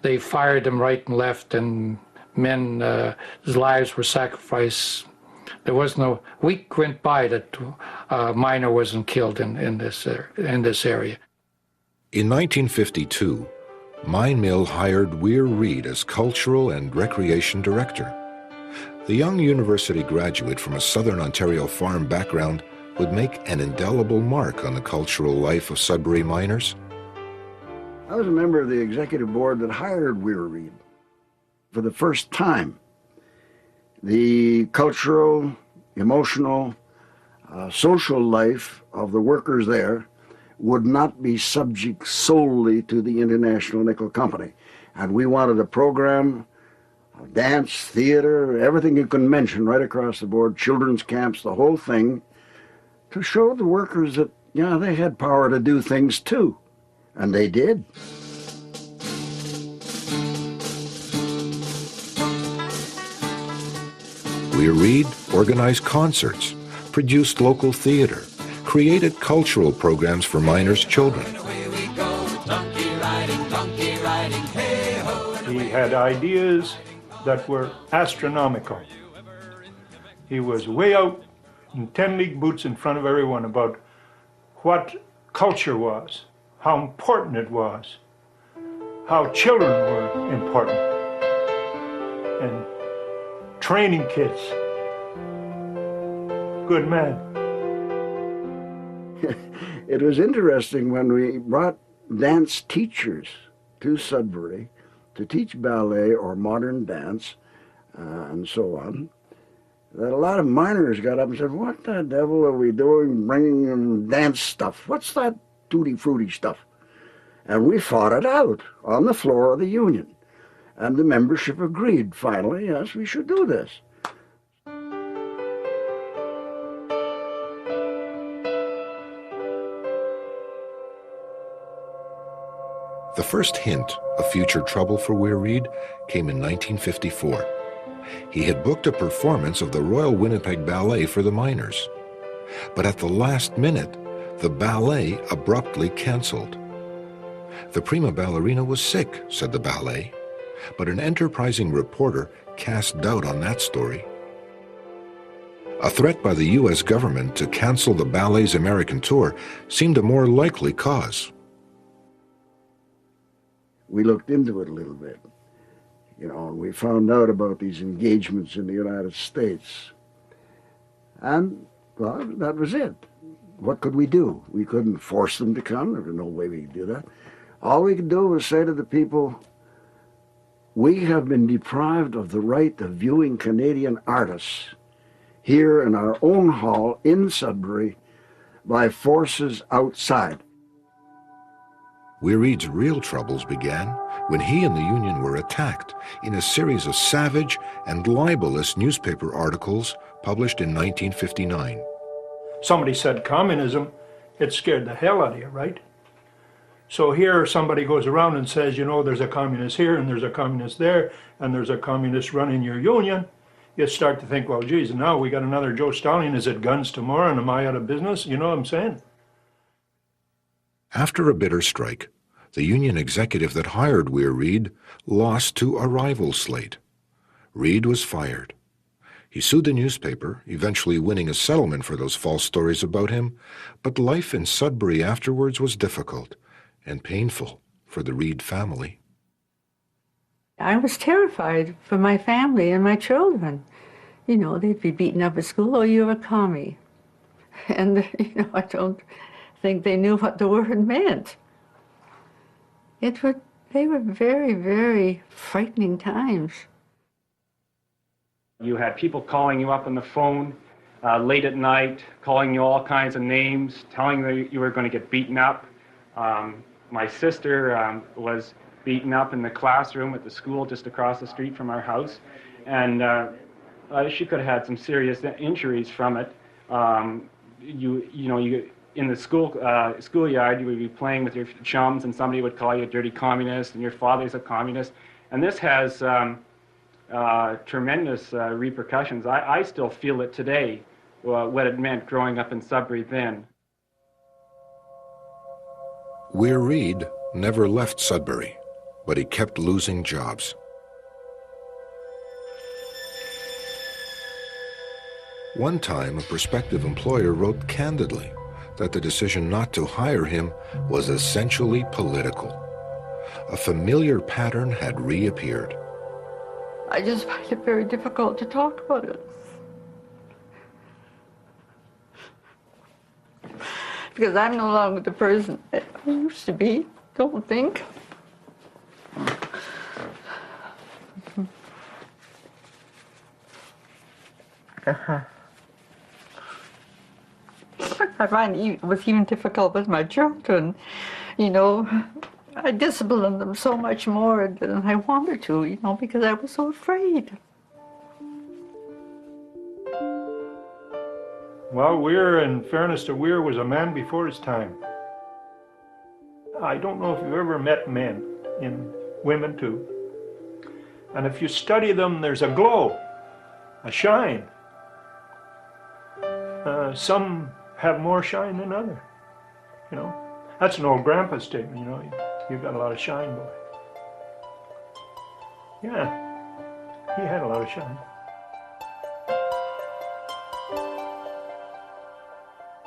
they fired them right and left, and men's lives were sacrificed. There was no week went by that a miner wasn't killed in this area. In 1952, Mine Mill hired Weir Reed as cultural and recreation director. The young university graduate from a southern Ontario farm background would make an indelible mark on the cultural life of Sudbury miners. I was a member of the executive board that hired Weir Reed. For the first time, the cultural, emotional, social life of the workers there would not be subject solely to the International Nickel Company. And we wanted a program, dance, theater, everything you can mention right across the board, children's camps, the whole thing, to show the workers that, yeah, they had power to do things too. And they did. Weir Reed organized concerts, produced local theater, created cultural programs for miners' children. He had ideas that were astronomical. He was way out in 10-league boots in front of everyone about what culture was, how important it was, how children were important, and training kids. Good man. It was interesting when we brought dance teachers to Sudbury to teach ballet or modern dance and so on, that a lot of miners got up and said, what the devil are we doing bringing in dance stuff? What's that tutti-frutti stuff? And we fought it out on the floor of the union. And the membership agreed, finally, yes, we should do this. The first hint of future trouble for Weir Reed came in 1954. He had booked a performance of the Royal Winnipeg Ballet for the miners. But at the last minute, the ballet abruptly canceled. The prima ballerina was sick, said the ballet, but an enterprising reporter cast doubt on that story. A threat by the U.S. government to cancel the ballet's American tour seemed a more likely cause. We looked into it a little bit, and we found out about these engagements in the United States. And, well, that was it. What could we do? We couldn't force them to come. There was no way we could do that. All we could do was say to the people, we have been deprived of the right of viewing Canadian artists here in our own hall in Sudbury by forces outside. Weir Reed's real troubles began when he and the union were attacked in a series of savage and libelous newspaper articles published in 1959. Somebody said communism, it scared the hell out of you, right? So here somebody goes around and says, there's a communist here and there's a communist there and there's a communist running your union. You start to think, well, geez, now we got another Joe Stalin. Is it guns tomorrow and am I out of business? You know what I'm saying? After a bitter strike, the union executive that hired Weir Reed lost to a rival slate. Reed was fired. He sued the newspaper, eventually winning a settlement for those false stories about him, but life in Sudbury afterwards was difficult and painful for the Reed family. I was terrified for my family and my children. They'd be beaten up at school, oh, you're a commie. And, I don't think they knew what the word meant. They were very, very frightening times. You had people calling you up on the phone late at night, calling you all kinds of names, telling you you were going to get beaten up. My sister was beaten up in the classroom at the school just across the street from our house, and she could have had some serious injuries from it. In the schoolyard, you would be playing with your chums, and somebody would call you a dirty communist, and your father's a communist. And this has tremendous repercussions. I still feel it today, what it meant growing up in Sudbury then. Weir Reed never left Sudbury, but he kept losing jobs. One time, a prospective employer wrote candidly that the decision not to hire him was essentially political. A familiar pattern had reappeared. I just find it very difficult to talk about it. Because I'm no longer the person that I used to be, don't think. I find it was even difficult with my children. You know, I disciplined them so much more than I wanted to, you know, because I was so afraid. Well, Weir, in fairness to Weir, was a man before his time. I don't know if you've ever met men, and women too. And if you study them, there's a glow, a shine. Some have more shine than others, you know. That's an old grandpa statement, you know. You've got a lot of shine, boy. Yeah, he had a lot of shine.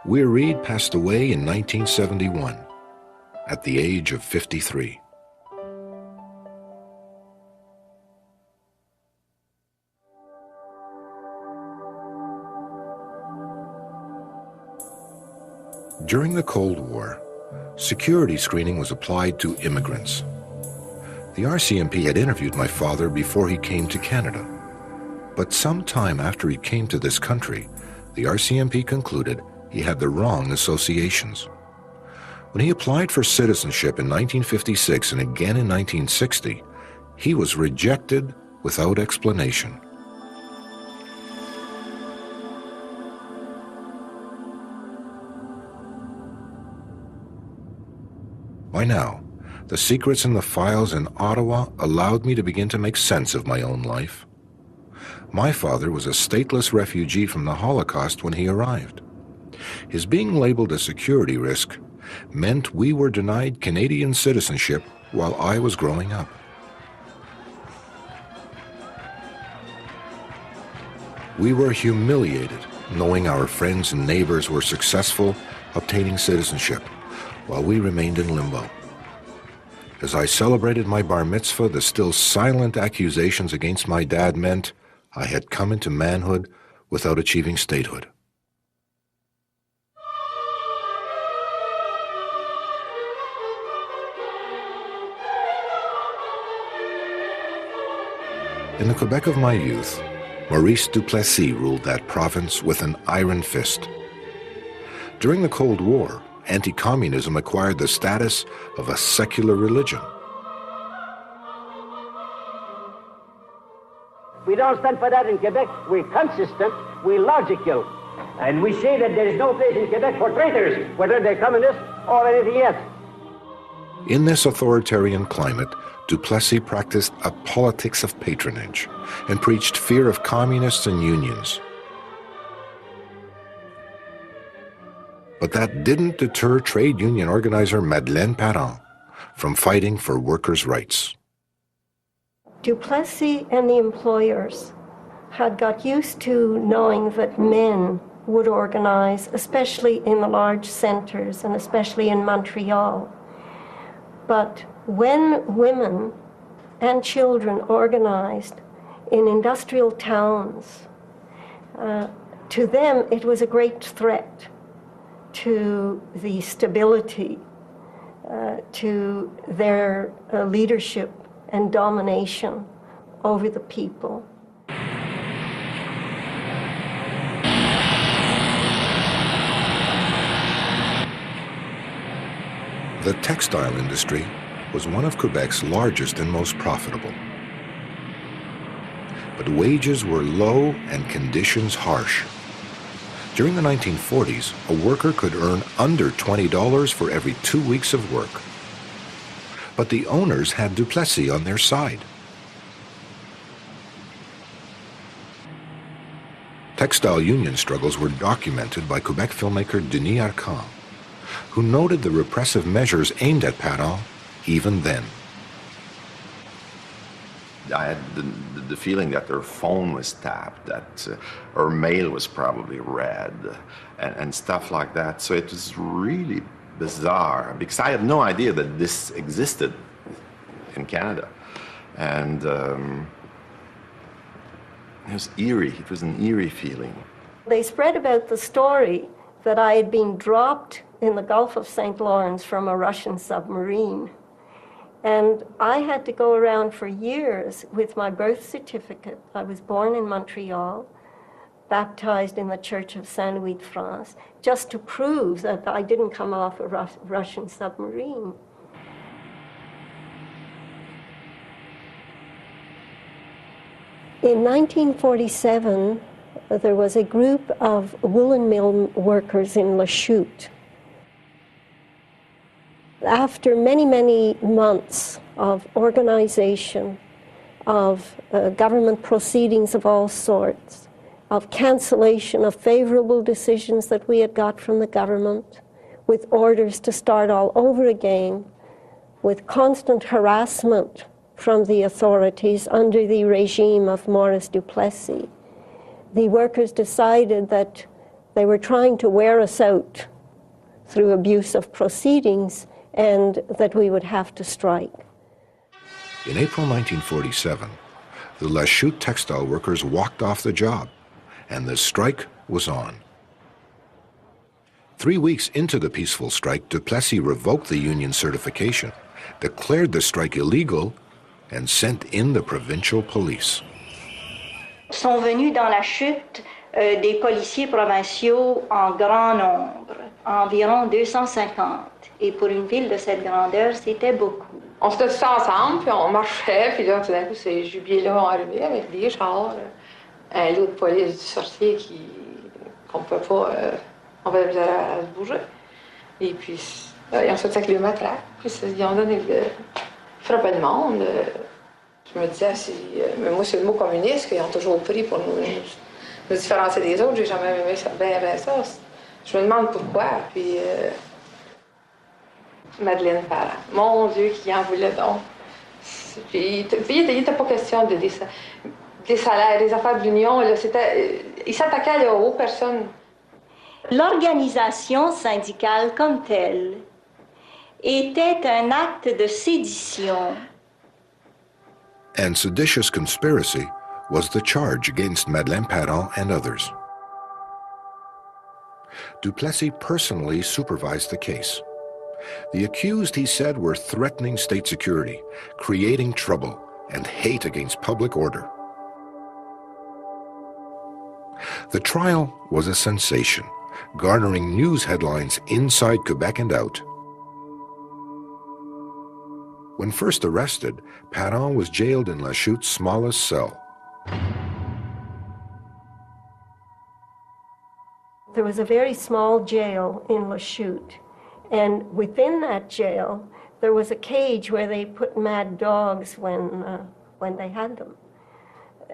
Weir Reed passed away in 1971 at the age of 53. During the Cold War, security screening was applied to immigrants. The RCMP had interviewed my father before he came to Canada. But some time after he came to this country, the RCMP concluded he had the wrong associations. When he applied for citizenship in 1956 and again in 1960, he was rejected without explanation. By now, the secrets in the files in Ottawa allowed me to begin to make sense of my own life. My father was a stateless refugee from the Holocaust when he arrived. His being labeled a security risk meant we were denied Canadian citizenship while I was growing up. We were humiliated knowing our friends and neighbors were successful obtaining citizenship while we remained in limbo. As I celebrated my bar mitzvah, the still silent accusations against my dad meant I had come into manhood without achieving statehood. In the Quebec of my youth, Maurice Duplessis ruled that province with an iron fist. During the Cold War, anti-communism acquired the status of a secular religion. We don't stand for that in Quebec. We're consistent, we're logical. And we say that there is no place in Quebec for traitors, whether they're communists or anything else. In this authoritarian climate, Duplessis practiced a politics of patronage and preached fear of communists and unions. But that didn't deter trade union organizer Madeleine Parent from fighting for workers' rights. Duplessis and the employers had got used to knowing that men would organize, especially in the large centers and especially in Montreal. But when women and children organized in industrial towns, to them it was a great threat to the stability, to their leadership and domination over the people. The textile industry was one of Quebec's largest and most profitable. But wages were low and conditions harsh. During the 1940s, a worker could earn under $20 for every 2 weeks of work. But the owners had Duplessis on their side. Textile union struggles were documented by Quebec filmmaker Denis Arcand, who noted the repressive measures aimed at Parent even then. I had the feeling that their phone was tapped, that her mail was probably read, and stuff like that. So it was really bizarre, because I had no idea that this existed in Canada. And it was eerie. It was an eerie feeling. They spread about the story that I had been dropped in the Gulf of St. Lawrence from a Russian submarine. And I had to go around for years with my birth certificate. I was born in Montreal, baptized in the Church of Saint Louis de France, just to prove that I didn't come off a Russian submarine. In 1947, there was a group of woolen mill workers in Lachute. After many, many months of organization, of government proceedings of all sorts, of cancellation of favorable decisions that we had got from the government, with orders to start all over again, with constant harassment from the authorities under the regime of Maurice Duplessis, the workers decided that they were trying to wear us out through abuse of proceedings and that we would have to strike. In April 1947, the Lachute textile workers walked off the job, and the strike was on. 3 weeks into the peaceful strike, Duplessis revoked the union certification, declared the strike illegal, and sent in the provincial police. Sont venus dans la chute des policiers provinciaux en grand nombre, environ 250. Et pour une ville de cette grandeur, c'était beaucoup. On se tous ensemble, puis on marchait, puis là, tout d'un coup, ces jubilés-là vont arriver avec des chars, un lot de police du sorcier qu'on ne peut pas, on va se bouger. Et puis, ils ont sorti avec le matraque, puis ils ont donné le frappé le monde. Je me disais, mais moi, c'est le mot communiste qu'ils ont toujours pris pour nous différencier des autres. J'ai jamais aimé ça, ben ça. Je me demande pourquoi, puis Madeleine Parent, mon Dieu, qui en voulait donc. Puis il n'était pas question des salaires, des affaires de l'Union. Il s'attaquait aux personnes. L'organisation syndicale comme telle était un acte de sédition. And seditious conspiracy was the charge against Madeleine Parent and others. Duplessis personally supervised the case. The accused, he said, were threatening state security, creating trouble, and hate against public order. The trial was a sensation, garnering news headlines inside Quebec and out. When first arrested, Parent was jailed in Lachute's smallest cell. There was a very small jail in Lachute, and within that jail, there was a cage where they put mad dogs when they had them.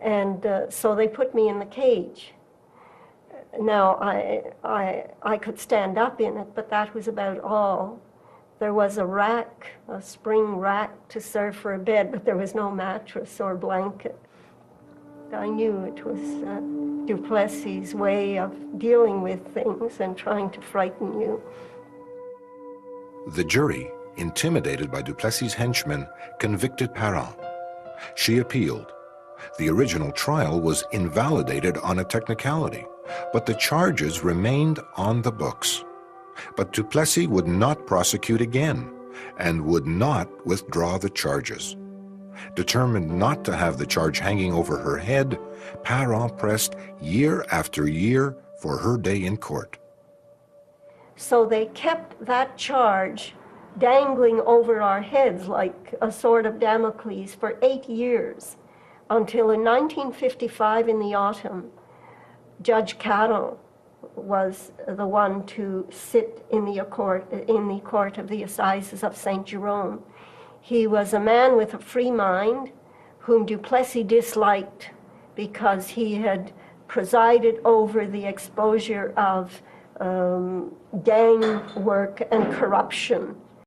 And so they put me in the cage. Now, I could stand up in it, but that was about all. There was a rack, a spring rack to serve for a bed, but there was no mattress or blanket. I knew it was Duplessis' way of dealing with things and trying to frighten you. The jury, intimidated by Duplessis' henchmen, convicted Parent. She appealed. The original trial was invalidated on a technicality, but the charges remained on the books. But Duplessis would not prosecute again and would not withdraw the charges. Determined not to have the charge hanging over her head, Parent pressed year after year for her day in court. So they kept that charge dangling over our heads like a sword of Damocles for 8 years, until in 1955 in the autumn, Judge Carroll was the one to sit in the court of the Assizes of St. Jerome. He was a man with a free mind whom Duplessis disliked because he had presided over the exposure of gang work and corruption